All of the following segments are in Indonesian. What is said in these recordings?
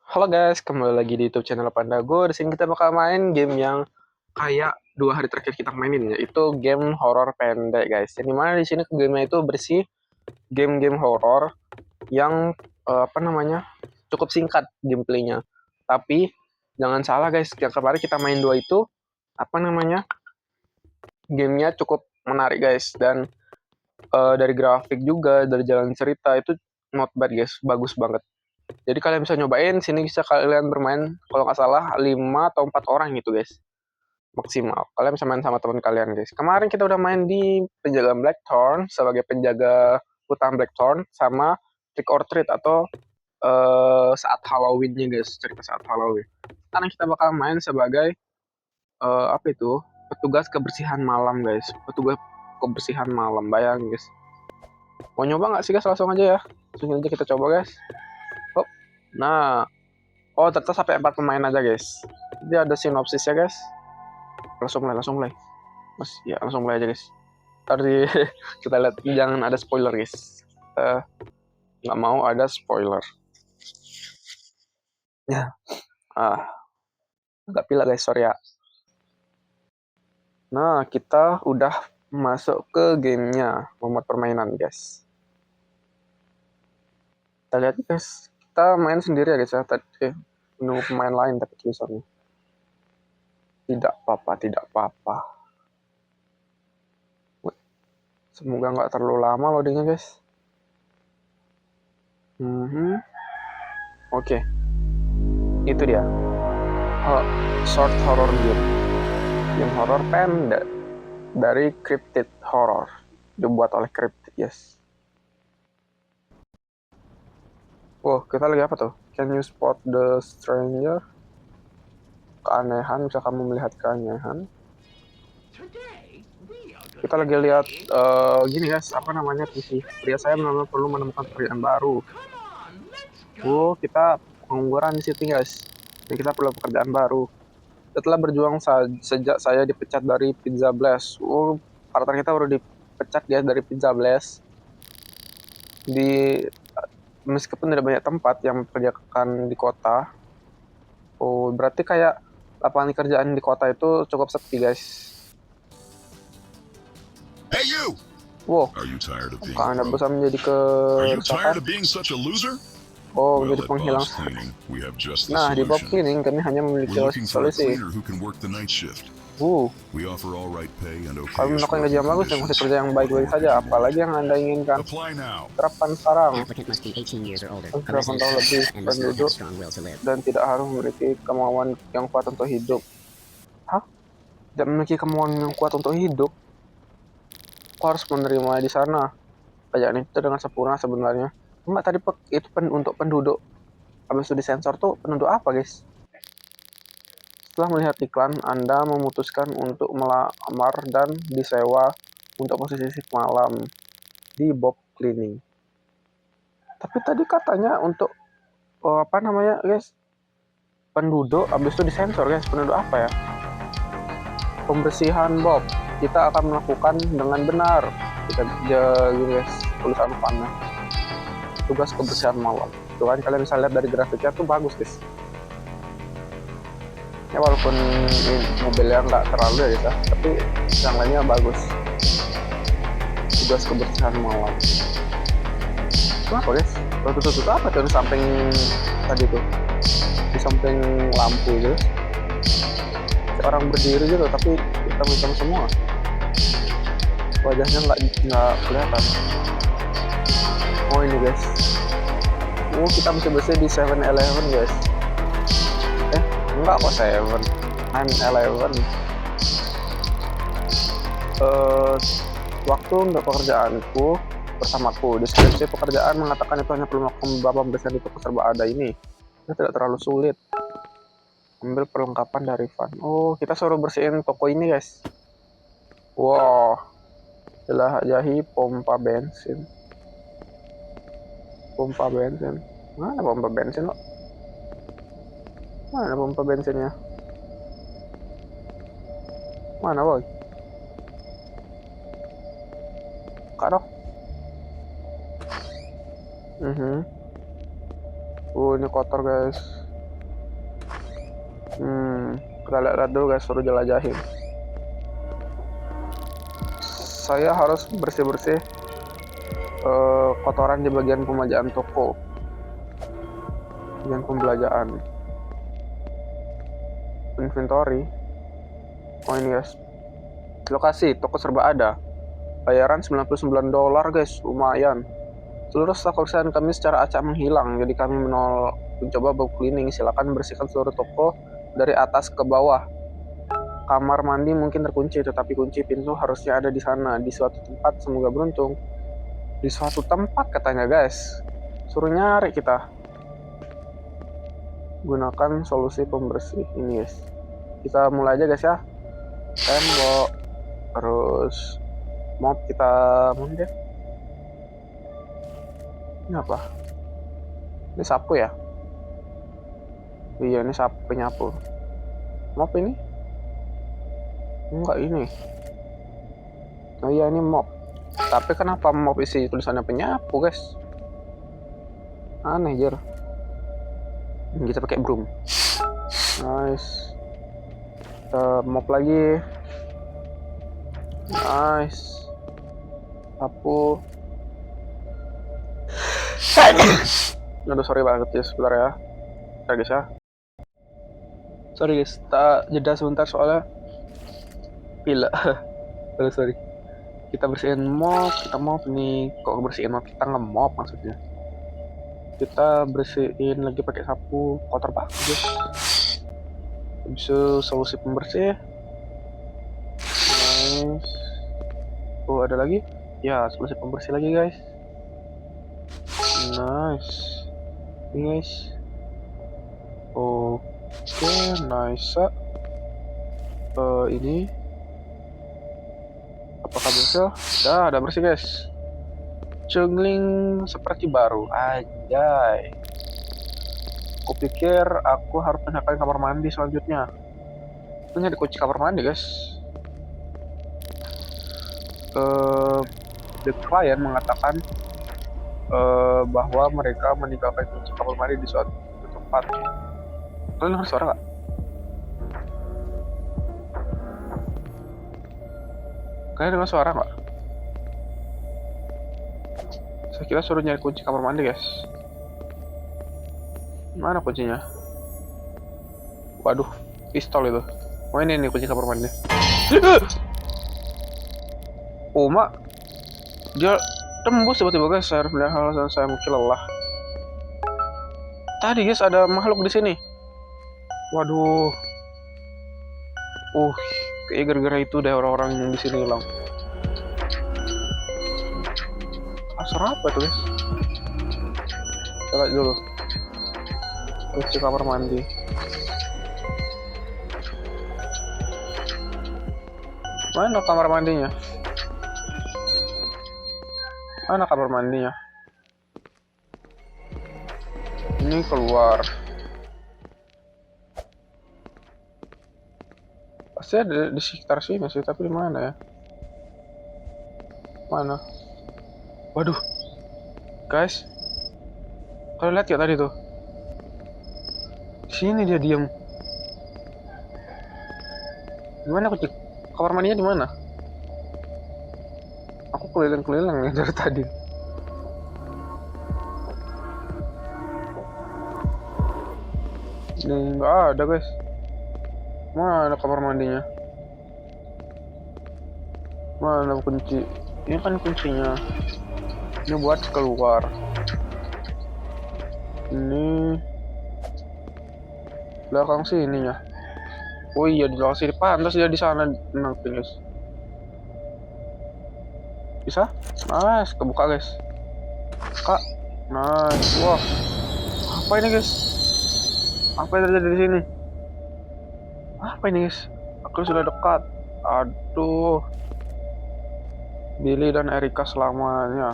Halo guys, kembali lagi di YouTube channel Pandago. Di sini kita bakal main game yang kayak 2 hari terakhir kita mainin, yaitu game horor pendek guys. Yang dimana di sini gamenya itu bersih game-game horor yang apa namanya cukup singkat gameplaynya. Tapi jangan salah guys, yang kemarin kita main dua itu apa namanya gamenya cukup menarik guys, dan dari grafik juga dari jalan cerita itu not bad guys, bagus banget. Jadi kalian bisa nyobain, sini bisa kalian bermain kalau nggak salah 5 atau 4 orang gitu guys. Maksimal. Kalian bisa main sama teman kalian guys. Kemarin kita udah main di penjaga Blackthorn sebagai penjaga hutan Blackthorn sama Trick or Treat atau saat Halloween-nya guys, cerita saat Halloween. Sekarang kita bakal main sebagai apa itu? Petugas kebersihan malam guys. Petugas kebersihan malam, bayang guys. Mau nyoba nggak sih guys? Langsung aja ya. Langsung aja kita coba guys. Hop. Nah, oh, ternyata sampai 4 pemain aja, guys. Jadi ada sinopsisnya, guys. Langsung mulai. Mas, ya langsung mulai aja, guys. Tadi kita lihat, jangan ada spoiler, guys. Kita nggak mau ada spoiler. Ya, agak pilek, guys, sorry ya. Nah, kita udah masuk ke gamenya, nomor permainan, guys. Kita lihat, guys. Kita main sendiri ya, guys, ya. Tadi menunggu pemain lain, tapi tulisannya. Tidak apa-apa. Semoga nggak terlalu lama loadingnya, guys. Oke, itu dia. Short horror game. Game horror pendek dari Cryptid Horror. Dibuat oleh Cryptid, yes. Wow, kita lagi apa tuh? Can you spot the stranger? Keanehan, bisa kamu melihat keanehan? Kita lagi lihat gini guys, apa namanya PC. Pria saya benar-benar perlu menemukan pekerjaan baru. Kita pengangguran di situ guys. Dan kita perlu pekerjaan baru. Setelah berjuang sejak saya dipecat dari Pizza Blast. Partner kita baru dipecat dia dari Pizza Blast. Meskipun tidak banyak tempat yang mempekerjakan di kota. Berarti kayak lapangan kerjaan di kota itu cukup sepi guys. Hey you! Wow, Are you tired of being apakah Anda broke? bosan menjadi Are you kerusakan? tired of being such a loser? Menjadi At penghilang. Bob's Cleaning, we have just the Nah, di Bob solution. Cleaning kami hanya We're memiliki looking for a solusi. cleaner who can work the night shift. We offer all right pay and Kami okay-ish menawarkan gaji working yang bagus dan masih conditions. kerja yang baik-baik saja, apalagi yang Anda inginkan. Apply now. Terapkan sekarang. Applicant must be 18 years or older, a 18 resident tahun of lebih, Alaska, and must not have penduduk, a strong will to live. dan tidak harus memiliki kemauan yang kuat untuk hidup. Hah? Tidak memiliki kemauan yang kuat untuk hidup? Kok harus menerima di sana? Kerjaan itu dengan sempurna sebenarnya. Enggak, tadi itu untuk penduduk. Habis itu disensor tuh penduduk apa guys? Setelah melihat iklan, Anda memutuskan untuk melamar dan disewa untuk posisi shift malam di Bob Cleaning. Tapi tadi katanya untuk apa namanya guys? Penduduk, habis itu disensor guys. Penduduk apa ya? Pembersihan Bob. Kita akan melakukan dengan benar. Kita gini guys, tulisan panah. Tugas kebersihan malam. Tuh kan kalian bisa lihat dari grafiknya tuh bagus guys. Ya walaupun mobilnya nggak terlalu ya gitu, tapi yang lainnya bagus. Tugas kebersihan malam. Kenapa guys? Tutup apa tuh di samping tadi tuh? Di samping lampu gitu. Kayak orang berdiri gitu, tapi hitam-hitam semua. Wajahnya nggak kelihatan. Oh ini guys. Kita mesti bersih di 7-Eleven guys. Enggak kok 9-Eleven. Waktu untuk pekerjaanku bersamaku. Deskripsi pekerjaan mengatakan itu hanya perlu melakukan beberapa pembersihan di toko serba ada ini. Itu tidak terlalu sulit. Ambil perlengkapan dari van. Kita suruh bersihin toko ini guys. Wow. Jelajahi pompa bensin. Mana pompa bensin lo? Mana pompa bensinnya? Mana boy? Karo? Ini kotor guys. Kita lihat dulu guys, suruh jelajahin. Saya harus bersih-bersih kotoran di bagian pemajaan toko, bagian pembelanjaan, inventory. Oh ini guys, lokasi toko serba ada, bayaran $99 guys, lumayan. Seluruh stok perusahaan kami secara acak menghilang, jadi kami mencoba bau cleaning. Silakan bersihkan seluruh toko dari atas ke bawah. Kamar mandi mungkin terkunci, tetapi kunci pintu harusnya ada di sana, di suatu tempat. Semoga beruntung. Di suatu tempat katanya guys. Suruh nyari kita. Gunakan solusi pembersih ini guys. Kita mulai aja guys ya. Tembok, terus mop kita mundur. Ini apa? Ini sapu ya? Iya, ini sapu penyapu. Mop ini? Enggak ini. Oh iya, ini mop. Tapi kenapa mop isi tulisannya penyapu guys? Aneh jir. Kita pakai broom. Nice. Mop lagi. Nice. Sapu. Aduh, sorry banget ya, sebentar ya. Bentar guys ya. Sorry guys, tak jeda sebentar soalnya pila. sorry. Kita bersihin mop, kita mop nih. Kok bersihin mop? Kita nge-mop maksudnya. Kita bersihin lagi pakai sapu, kotor banget guys. Bisa solusi pembersih. Nice. Oh, ada lagi? Ya, solusi pembersih lagi guys. Nice. Ini guys. Oke, nice. Ini apakah berhasil? Ya, udah bersih guys. Cungling seperti baru. Anjay. Kupikir aku harus menyalakan kamar mandi selanjutnya. Itu nyari kunci kamar mandi guys. The client mengatakan bahwa mereka meninggalkan kunci kamar mandi di suatu tempat. Kalian dengar suara nggak? Kalian dengar suara nggak? Saya kira suruh nyari kunci kamar mandi guys. Mana kuncinya? Waduh, pistol itu. Oh ini nih kunci kamar mandi. Oh mak, dia tembus tiba-tiba guys. Saya harus melihat hal saya mungkin lelah. Tadi guys ada makhluk di sini. Waduh. Kayak gara-gara itu deh orang-orang yang di sini hilang. Asal apa tuh guys? Kita lihat dulu. Kunci kamar mandi. Mana kamar mandinya? Mana kamar mandinya? Ini keluar. Pasti ada di sekitar sini sih, tapi di mana ya? Mana? Waduh, guys, kalian lihat ya tadi tuh? Sini dia diem. Gimana kunci kamar mandinya di mana? Aku keliling-keliling nih dari tadi. Ini nggak ada guys. Mana kamar mandinya? Mana kunci? Ini kan kuncinya. Ini buat keluar. Ini belakang sininya. Oh iya, di belakang sini. Pantas dia di sana nanti guys. Bisa? Nice, kebuka guys. Kak, nice. Wah, apa ini guys? Apa yang terjadi di sini? Apa ini guys? Aku sudah dekat. Aduh. Billy dan Erika selamanya.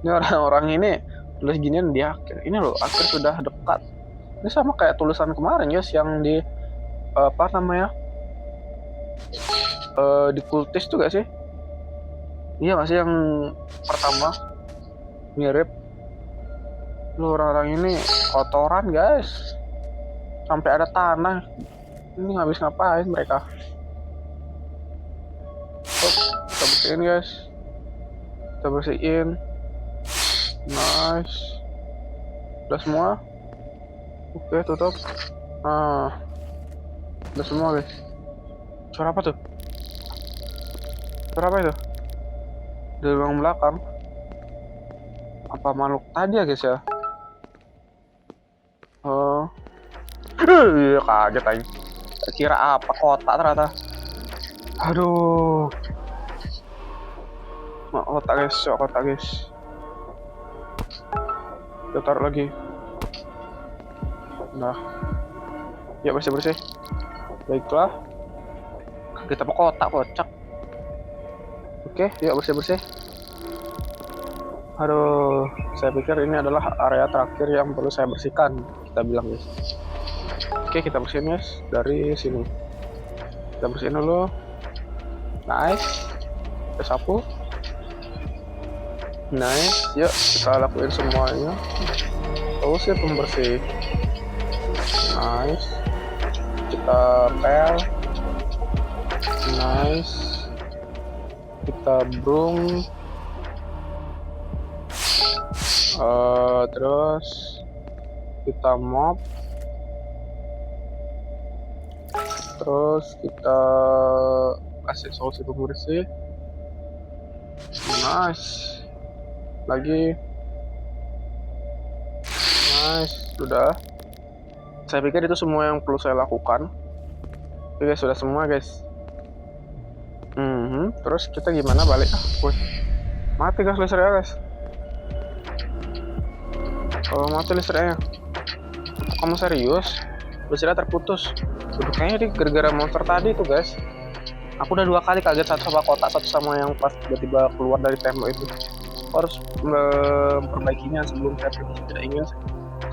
Ini orang-orang ini tulis ginian di akhir. Ini loh, akhir sudah dekat. Ini sama kayak tulisan kemarin guys yang di apa namanya? Di kultis tuh gak sih? Iya masih yang pertama mirip. Lu orang-orang ini kotoran guys. Sampai ada tanah. Ini habis ngapain mereka? Kita bersihin guys. Kita bersihin. Nice. Udah semua. Oke, tutup. Nah, udah semua guys. Suara apa tuh? Suara apa itu? Dari ruang belakang. Apa makhluk tadi ya guys ya? Oh, iya kaget aja. Kira apa kotak ternyata. Aduh. Kotak guys. Kita taruh lagi. Nah, ya bersih. Baiklah. Kita pakai kotak kocak. Oke, yuk bersih. Aduh, saya pikir ini adalah area terakhir yang perlu saya bersihkan. Kita bilang guys. Oke, kita bersihin guys dari sini. Kita bersihin dulu. Nice. Kita sapu. Nice. Yuk kita lakuin semuanya. Terus ya pembersih. Nice. Kita pel. Nice. Kita broom. Terus kita mop. Terus kita kasih solusi pembersih. Nice. Lagi. Nice. Sudah. Saya pikir itu semua yang perlu saya lakukan. Oke guys, sudah semua guys. Terus kita gimana balik? Mati guys listriknya guys. Kalau mati listriknya. Kamu serius? Listriknya terputus. Kayaknya gara-gara monster tadi tuh guys. Aku udah 2 kali kaget, satu sama kotak, satu sama yang pas tiba-tiba keluar dari tembok itu. Aku harus memperbaikinya sebelum saya pergi. Tidak ingin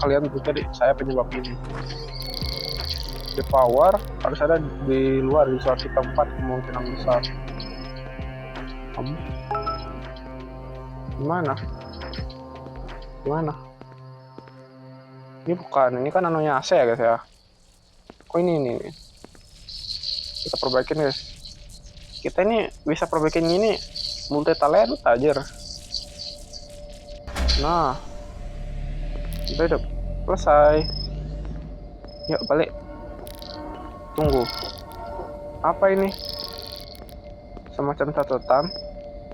kalian berpikir saya penyebab ini. The power harus ada di luar, di suatu tempat kemungkinan besar. Gimana? Ini bukan, ini kan anunya AC ya guys ya. Kok ini. Kita perbaikin guys. Kita ini bisa perbaikin ini multi talent tajir. Nah, udah selesai. Yuk balik. Tunggu. Apa ini? Semacam catatan.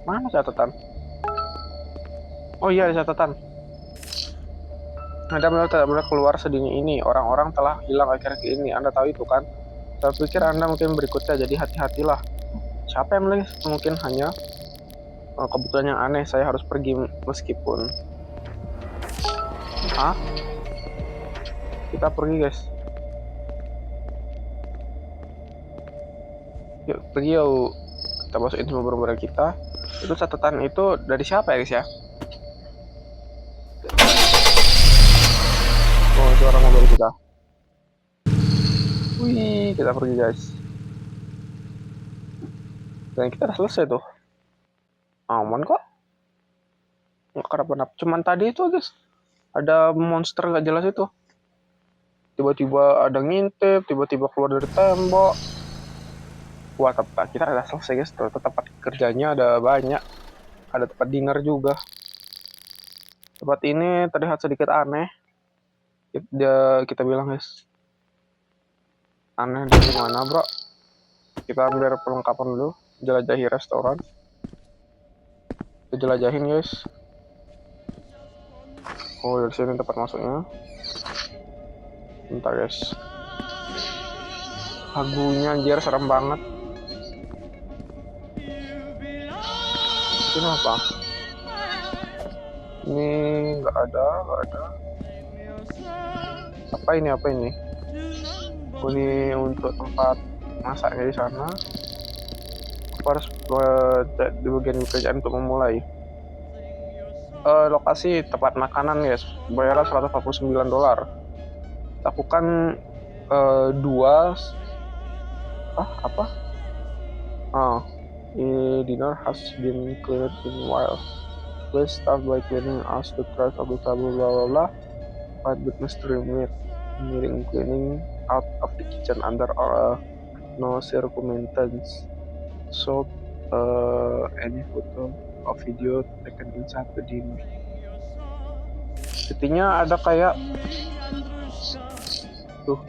Mana catatan? Oh iya, ada catatan. Anda benar tidak boleh keluar sedini ini. Orang-orang telah hilang akhir-akhir ini. Anda tahu itu kan? Saya pikir Anda mungkin berikutnya, jadi hati-hatilah. Siapa yang menulis? Mungkin hanya kebetulan yang aneh. Saya harus pergi meskipun. Hah? Kita pergi guys. Yuk pergi yuk. Kita masukin semua barang-barang kita. Itu catatan itu dari siapa ya guys ya? Oh, suara mobil kita. Wih, kita pergi guys. Dan kita udah selesai tuh. Aman kok. Nggak kenapa-napa. Cuman tadi itu guys, ada monster nggak jelas itu. Tiba-tiba ada ngintip, tiba-tiba keluar dari tembok. Wah, tempat kita udah selesai guys. Tempat kerjanya ada banyak. Ada tempat dinner juga. Tempat ini terlihat sedikit aneh. Kita bilang guys. Aneh dari mana bro? Kita ambil perlengkapan dulu. Jelajahi restoran. Kita jelajahin guys. Oh, dari sini tempat masuknya. Bentar guys. Lagunya anjir serem banget. Ini apa? Ini nggak ada. Apa ini? Oh, ini untuk tempat masaknya di sana. Aku harus di bagian pekerjaan untuk memulai. Lokasi tempat makanan guys. Bayaran $149. Lakukan 2 dinner has been cleared in a while. Please start by cleaning us the trash of the table blah blah blah. Fight with mystery meat. cleaning out of the kitchen under no circumstance. So any photo or video taken inside the dinner. Intinya ada kayak tuh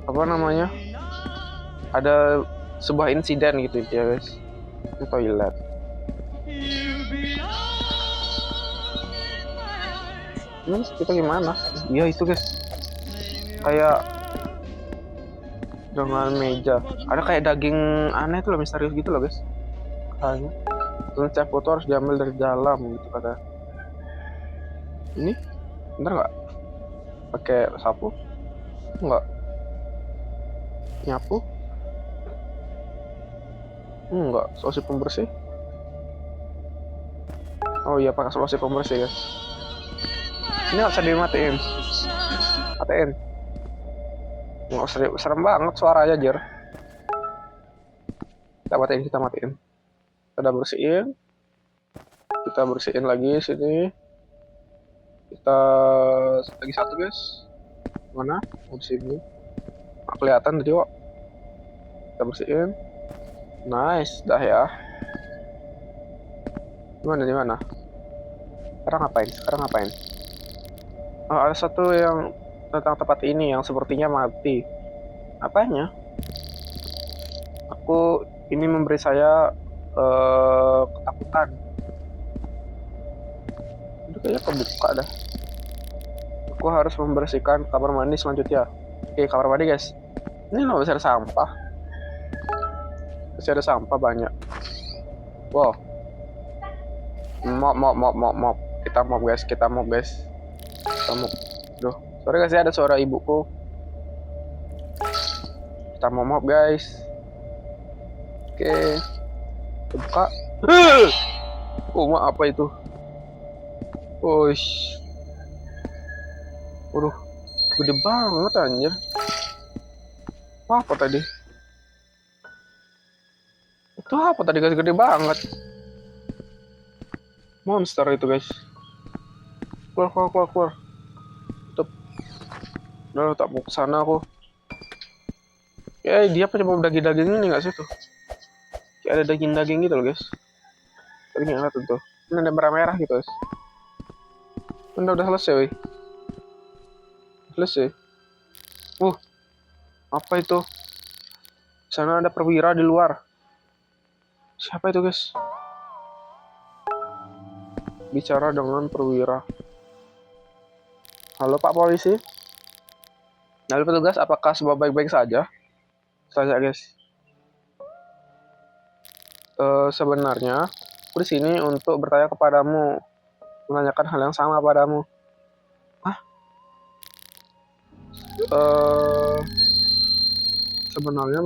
apa namanya? Ada sebuah insiden gitu ya guys. Di toilet. Terus kita gimana? Iya itu guys. Kayak dengan meja. Ada kayak daging aneh tuh loh, misterius gitu loh guys. Kayaknya. Terus cek foto harus diambil dari dalam gitu kata. Ini bener nggak? Pakai sapu? Nggak. Nyapu? Enggak. Solusi pembersih? Oh iya pakai solusi pembersih guys. Ini nggak bisa dimatiin. Matiin. Nggak serem banget suaranya Jer. Kita matiin. Kita bersihin. Kita bersihin lagi sini. Kita lagi satu guys. Mana? Oh, di sini. Nggak kelihatan tadi kok. Kita bersihin. Nice, dah ya. Di mana? Sekarang ngapain? Oh, ada satu yang tentang tempat ini yang sepertinya mati. Apanya? Ini memberi saya ketakutan. Itu kayaknya kebuka dah. Aku harus membersihkan kamar mandi selanjutnya. Oke, kamar mandi guys. Ini loh masih ada sampah. Masih ada sampah banyak. Wow. Mop. Kita mop guys. Kita mop. Duh, sorry guys ya, ada suara ibuku. Kita mau mop guys. Oke. Buka. Oh, apa itu? Wush. Waduh, gede banget anjir. Apa tadi? Itu apa tadi guys? Gede banget. Monster itu guys. Keluar. Tutup. Udah tak mau kesana aku. Dia apa coba daging-daging ini nggak sih tuh? Kayak ada daging-daging gitu loh guys. Tapi nggak ngeliat tuh. Ini ada merah-merah gitu guys. Udah selesai woi. Selesai. Apa itu? Sana ada perwira di luar. Siapa itu guys? Bicara dengan perwira. Halo Pak Polisi. Halo petugas, apakah semua baik-baik saja? Tanya guys. Sebenarnya aku di sini untuk bertanya kepadamu, menanyakan hal yang sama padamu. Hah? Sebenarnya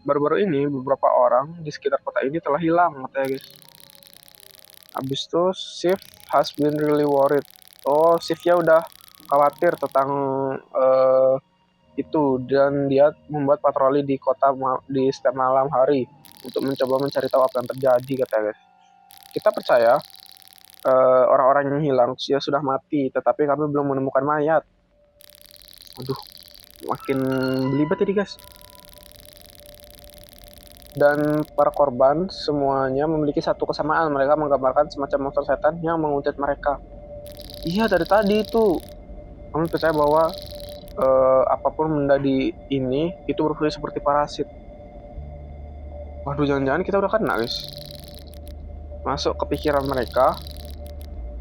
baru-baru ini beberapa orang di sekitar kota ini telah hilang katanya guys. Habis itu Shift has been really worried. Oh, Shift-nya udah khawatir tentang itu dan dia membuat patroli di kota di setiap malam hari untuk mencoba mencari tahu apa yang terjadi katanya guys. Kita percaya orang-orang yang hilang ya sudah mati, tetapi kami belum menemukan mayat. Aduh, makin belibet ini guys. Dan para korban semuanya memiliki satu kesamaan, mereka menggambarkan semacam monster setan yang menguntit mereka. Iya, dari tadi itu kami percaya bahwa apapun benda di ini itu berfungsi seperti parasit. Waduh, jangan-jangan kita udah kena guys. Masuk ke pikiran mereka,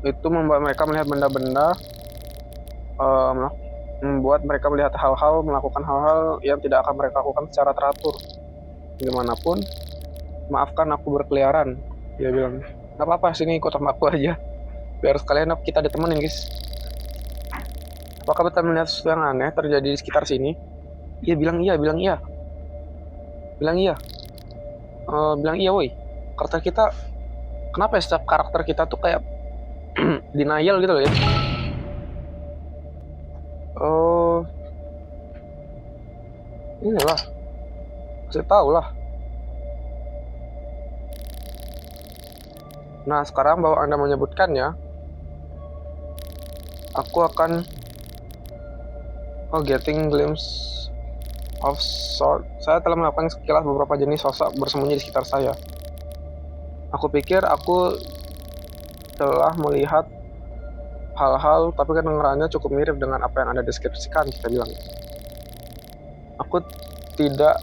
itu membuat mereka melihat benda-benda, membuat mereka melihat hal-hal, melakukan hal-hal yang tidak akan mereka lakukan secara teratur. Dimanapun, maafkan aku berkeliaran, dia bilang. Gak apa-apa, sini ikut sama aku aja, biar sekalian kita ditemenin guys. Apakah betul melihat sesuatu yang aneh terjadi di sekitar sini? Iya, bilang iya. Bilang iya woi. Karakter kita, kenapa ya setiap karakter kita tuh kayak denial gitu loh ya. Oh, inilah, saya tahu lah. Nah, sekarang bahwa Anda menyebutkannya, aku akan Oh, getting glimpse of sort. Saya telah melakukan sekilas beberapa jenis sosok bersembunyi di sekitar saya. Aku pikir aku telah melihat hal-hal, tapi kedengarannya cukup mirip dengan apa yang Anda deskripsikan, kita bilang. Aku tidak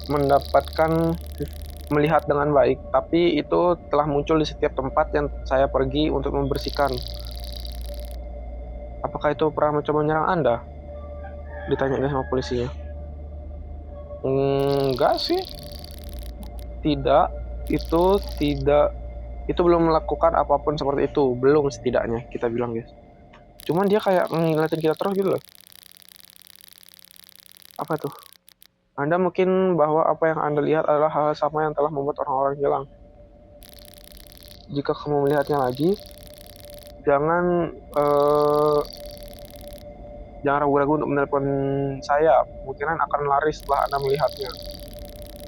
melihat dengan baik, tapi itu telah muncul di setiap tempat yang saya pergi untuk membersihkan. Apakah itu pernah mencoba menyerang Anda? Ditanya sama polisinya. Enggak sih. Tidak, itu belum melakukan apapun seperti itu. Belum setidaknya, kita bilang guys. Cuman dia kayak ngeliatin kita terus gitu loh. Apa tuh? Anda mungkin bahwa apa yang Anda lihat adalah hal sama yang telah membuat orang-orang hilang. Jika kamu melihatnya lagi, jangan ragu-ragu untuk menelpon saya. Kemungkinan akan lari setelah Anda melihatnya.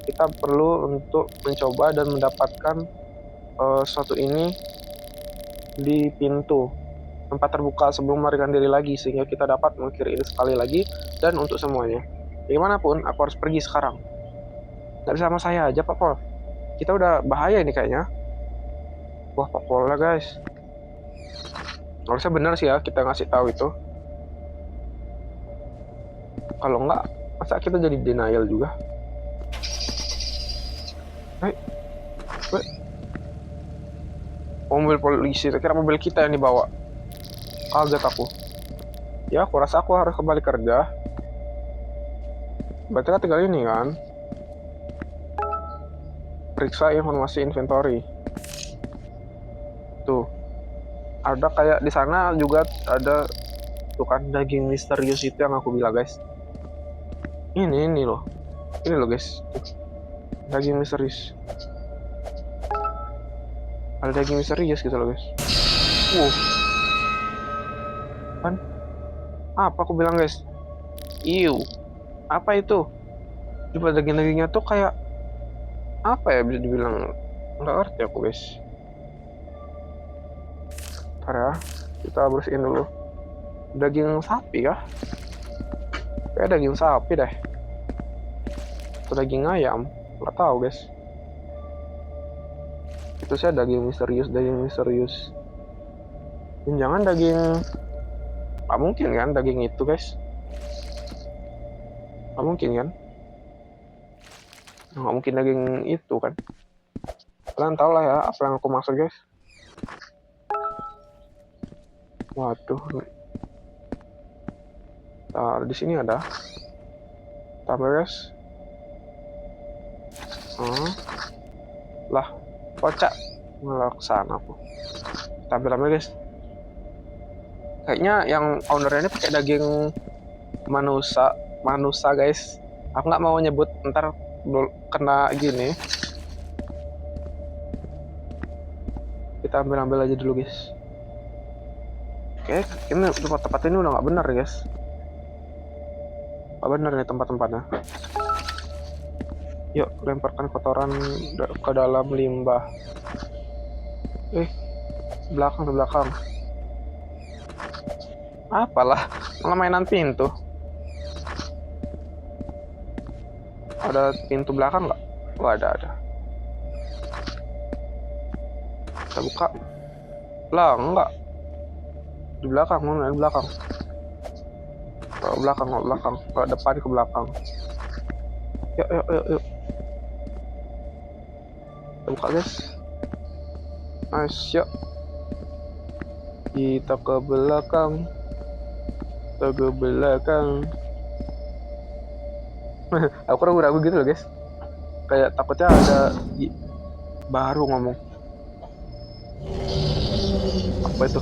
Kita perlu untuk mencoba dan mendapatkan sesuatu ini di pintu tempat terbuka sebelum melarikan diri lagi, sehingga kita dapat mengakhiri ini sekali lagi dan untuk semuanya. Bagaimanapun, aku harus pergi sekarang. Nggak bisa sama saya aja, Pak Pol. Kita udah bahaya ini kayaknya. Wah, Pak Pol lah, guys. Harusnya benar sih ya kita ngasih tahu itu. Kalau nggak, masa kita jadi denial juga? Mobil polisi, kira mobil kita yang dibawa. Kaget aku. Ya, aku rasa aku harus kembali kerja. Berarti kan tinggal ini kan. Periksa informasi inventory. Tuh. Ada kayak di sana juga ada tuh kan daging misterius itu yang aku bilang, guys. Ini loh. Ini loh, guys. Tuh. Daging misterius. Ada daging misterius gitu loh, guys. Kan? Apa aku bilang, guys? Iu. Apa itu? Coba daging-dagingnya tuh kayak apa ya, bisa dibilang nggak ngerti aku, guys. Ntar ya, kita bersihin dulu. Daging sapi kah? Kayak daging sapi deh. Atau daging ayam? Nggak tahu, guys. Itu saya daging misterius. Jangan daging... Nggak mungkin kan daging itu, guys. Nggak mungkin kan? Nggak mungkin daging itu kan? Kalian tau lah ya apa yang aku maksud, guys. Waduh. Ntar di sini ada. Ntar beres. Lah, kocak. Malah kesana aku. Tampil ambil, guys. Kayaknya yang ownernya ini pakai daging manusa, guys. Aku nggak mau nyebut, ntar kena gini. Kita ambil aja dulu, guys. Oke, ini tempat ini udah nggak benar, guys. Nggak benar nih tempat-tempatnya. Yuk, lemparkan kotoran ke dalam limbah. Belakang. Apalah, malah mainan pintu. Ada pintu belakang nggak? Oh, ada. Kita buka. Lah, enggak. Di belakang, mana? Di belakang. Ke belakang. Ke depan, ke belakang. Yuk. Kita buka, guys. Nice, yuk. Kita ke belakang. Aku ragu-ragu gitu loh, guys. Kayak takutnya ada baru ngomong. Apa itu?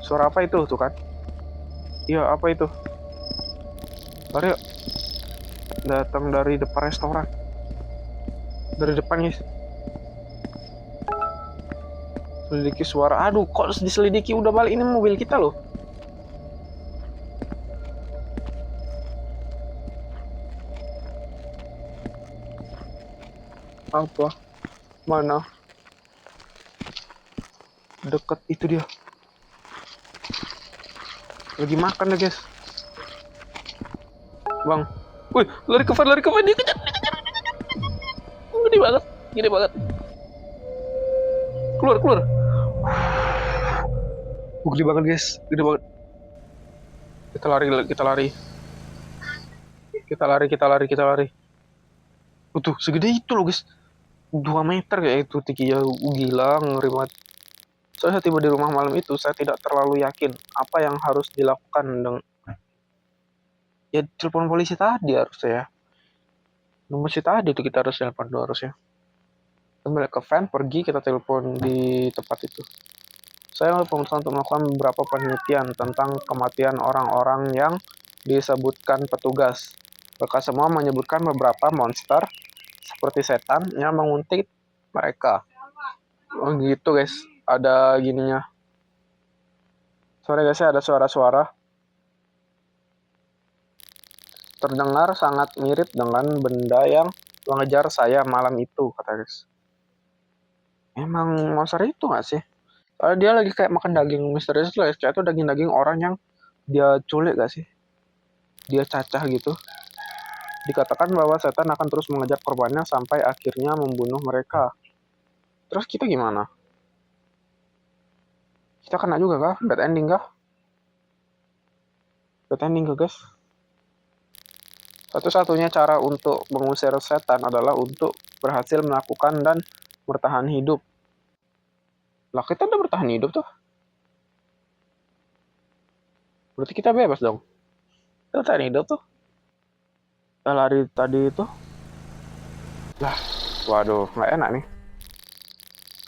Suara apa itu tuh kan? Iya, apa itu? Mari yuk. Datang dari depan restoran. Dari depan, guys. Selidiki suara. Aduh, kok diselidiki udah balik, ini mobil kita loh. Apa? Mana? Deket itu dia. Lagi makan deh guys. Bang. Wih, lari ke Van, dia kejar. Gede banget, gede banget. Keluar. Gede banget guys, gede banget. Kita lari. Kita lari. Tuh, segede itu loh guys. 2 meter kayak itu tingginya. Gila, ngeri banget. Soalnya saya tiba di rumah malam itu, saya tidak terlalu yakin apa yang harus dilakukan dengan ya telepon polisi tadi harusnya ya. Nomor si tadi itu kita harus telepon dulu harusnya. Kembali ke van, pergi kita telepon di tempat itu. Saya memutuskan untuk melakukan beberapa penelitian tentang kematian orang-orang yang disebutkan petugas. Mereka semua menyebutkan beberapa monster seperti setan yang menguntit mereka. Oh gitu guys, ada gininya. Sorry guys, ada suara-suara. Terdengar sangat mirip dengan benda yang mengejar saya malam itu, kata guys. Emang monster itu nggak sih? Soalnya dia lagi kayak makan daging misterius loh, kayak itu daging-daging orang yang dia culik gak sih? Dia cacah gitu. Dikatakan bahwa setan akan terus mengejar korbannya sampai akhirnya membunuh mereka. Terus kita gimana? Kita kena juga kah? Bad ending kah? Bad ending kah guys? Satu-satunya cara untuk mengusir setan adalah untuk berhasil melakukan dan bertahan hidup. Lah kita udah bertahan hidup tuh. Berarti kita bebas dong. Kita bertahan hidup tuh. Kita lari tadi itu. Lah, waduh, nggak enak nih.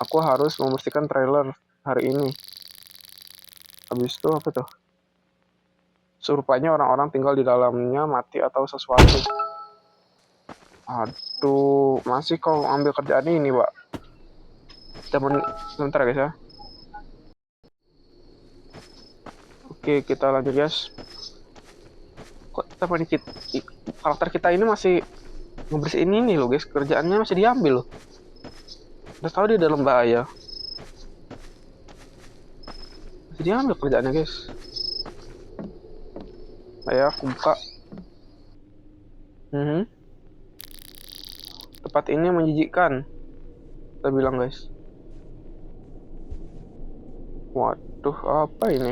Aku harus membersihkan trailer hari ini. Habis itu apa tuh? Serupanya orang-orang tinggal di dalamnya mati atau sesuatu. Aduh, masih kau ambil kerjaan ini, Pak. Sebentar guys ya. Oke, kita lanjut guys. Kok karakter kita ini masih ngebersihin ini loh guys. Kerjaannya masih diambil loh. Udah tahu dia dalam bahaya. Masih diambil kerjaannya guys. Ayo aku buka. Tempat ini menjijikkan. Kita bilang guys. Waduh, apa ini?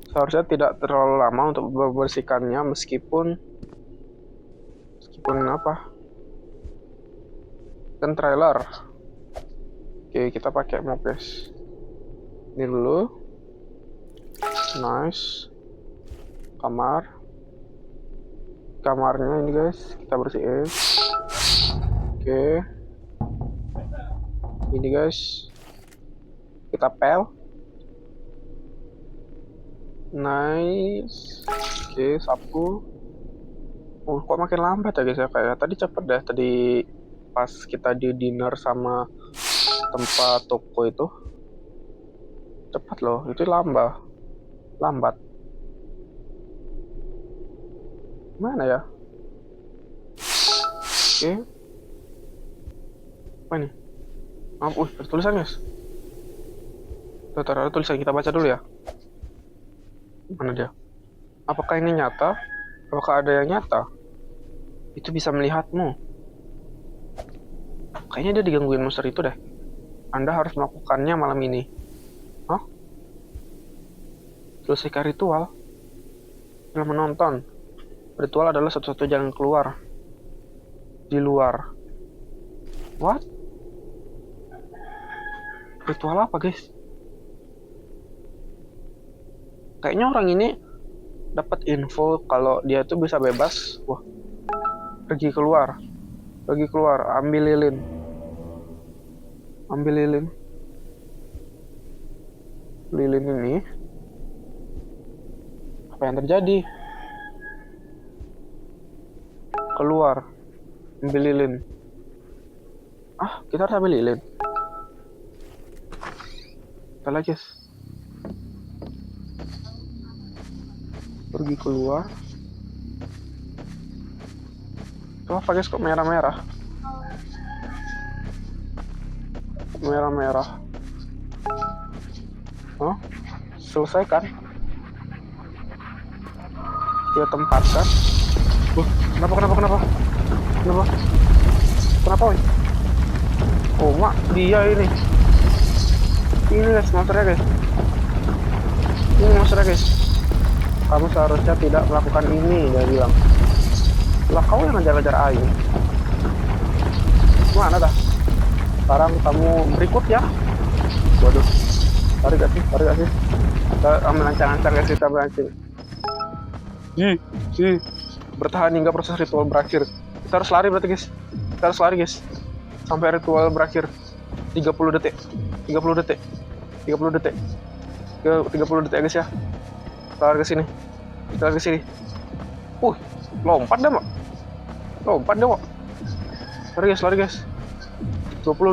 Seharusnya tidak terlalu lama untuk membersihkannya meskipun apa? Kan trailer. Oke, kita pakai mop guys. Ini dulu. Nice. Kamarnya ini guys, kita bersihin. Oke. Ini guys. Kita pel. Nice. Oke, sapu. Oh, kok makin lambat ya guys ya? Kayak tadi cepet deh. Tadi pas kita di dinner sama tempat toko itu. Cepat loh, itu lambat. Mana ya? Oke. Apa ini? Ada tulisan guys. Ada tulisan, kita baca dulu ya. Mana dia? Apakah ini nyata? Apakah ada yang nyata? Itu bisa melihatmu. Kayaknya dia digangguin monster itu deh. Anda harus melakukannya malam ini. Hah? Selesaikan ritual? Setelah menonton. Ritual adalah satu-satu jalan keluar. Di luar. What? Ritual apa guys? Kayaknya orang ini dapat info kalau dia tuh bisa bebas. Wah. Pergi keluar, ambil lilin. Lilin ini. Apa yang terjadi? Keluar, ambil lilin. Kita harus ambil lilin. Kita lagi guys. Pergi keluar. Itu apa guys, kok merah-merah? Merah-merah. Selesaikan. tiga tempat kan. Kenapa? Woy? Oh mak, dia ini guys, monsternya guys. Ini monsternya guys. Kamu seharusnya tidak melakukan ini, dia bilang. Lah kau yang ngejar-ngejar Aing. Mana dah? Sekarang kamu berikut ya. Waduh. Lari gak sih? Kita melancang-lancang guys, kita melancang. Bertahan hingga proses ritual berakhir. Kita harus lari berarti guys. Sampai ritual berakhir. 30 detik guys ya. Kita lari ke sini. Lompat dah mak. Lari guys. 20.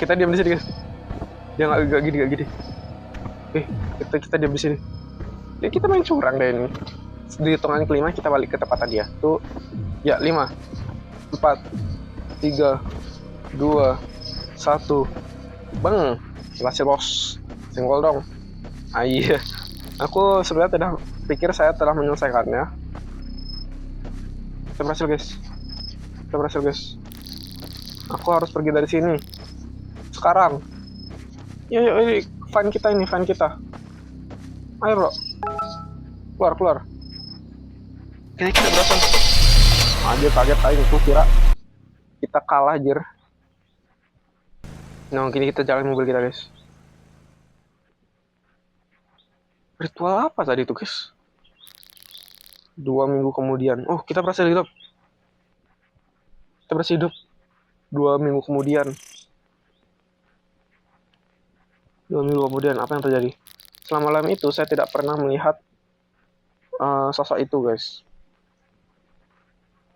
Kita diam di sini guys. Dia nggak gini. Kita diam di sini. Ya kita main curang deh ini. Di hitungan kelima kita balik ke tempat tadi ya. Tuh, ya 5, 4, 3, 2, 1. Bang, berhasil bos. Senggol dong. Iya. Aku sebenarnya pikir saya telah menyelesaikannya. Kita berhasil guys. Aku harus pergi dari sini sekarang. Yuk, fan kita. Ayo bro, keluar. Kita berhasil. Anjir, kaget aja itu, kira kita kalah anjir. Nah, gini kita jalan mobil kita guys. Ritual apa tadi tuh guys? 2 minggu kemudian. Oh, kita berhasil hidup. 2 minggu kemudian. 2 minggu kemudian, apa yang terjadi? Selama malam itu saya tidak pernah melihat sosok itu guys.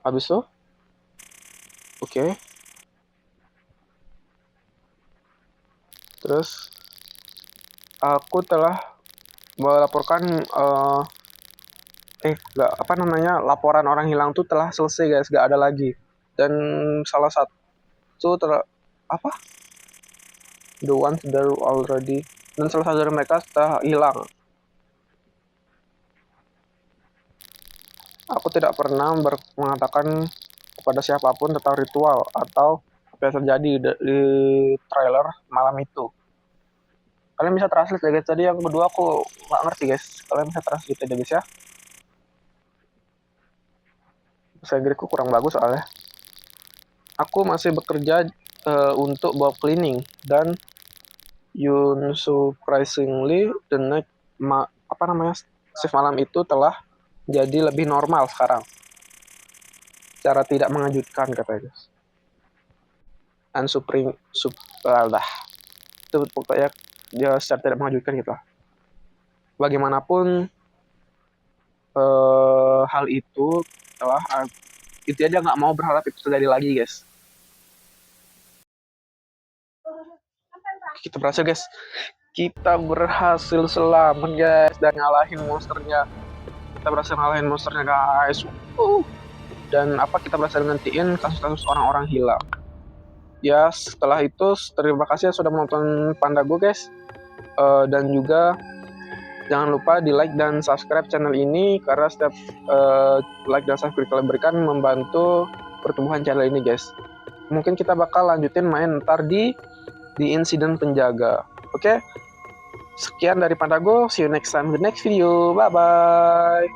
Habis itu? Oke. Terus aku telah melaporkan laporan orang hilang tuh telah selesai guys, gak ada lagi. Dan salah satu the ones there already, dan salah satu dari mereka telah hilang. Aku tidak pernah mengatakan kepada siapapun tentang ritual atau apa yang terjadi di trailer malam itu. Kalian bisa translate ya guys. Tadi yang kedua aku nggak ngerti guys. Kalian bisa translate aja guys ya. Bahasa Inggrisku kurang bagus soalnya. Aku masih bekerja untuk Bob Cleaning, dan surprisingly the night shift malam itu telah jadi lebih normal sekarang. Cara tidak mengejutkan katanya. Itu pokoknya dia secara tidak mengejutkan gitu lah. Bagaimanapun hal itu telah itu dia nggak mau berharap itu terjadi lagi guys. Kita berhasil guys. Kita berhasil selamat guys dan ngalahin monsternya. Guys. Dan kita berhasil ngentiin kasus-kasus orang-orang hilang. Ya, setelah itu terima kasih sudah menonton Pandago guys. Dan juga jangan lupa di like dan subscribe channel ini, karena setiap like dan subscribe kalian berikan membantu pertumbuhan channel ini guys. Mungkin kita bakal lanjutin main ntar di insiden penjaga. Oke? Sekian dari Pandago, see you next time in the next video. Bye bye.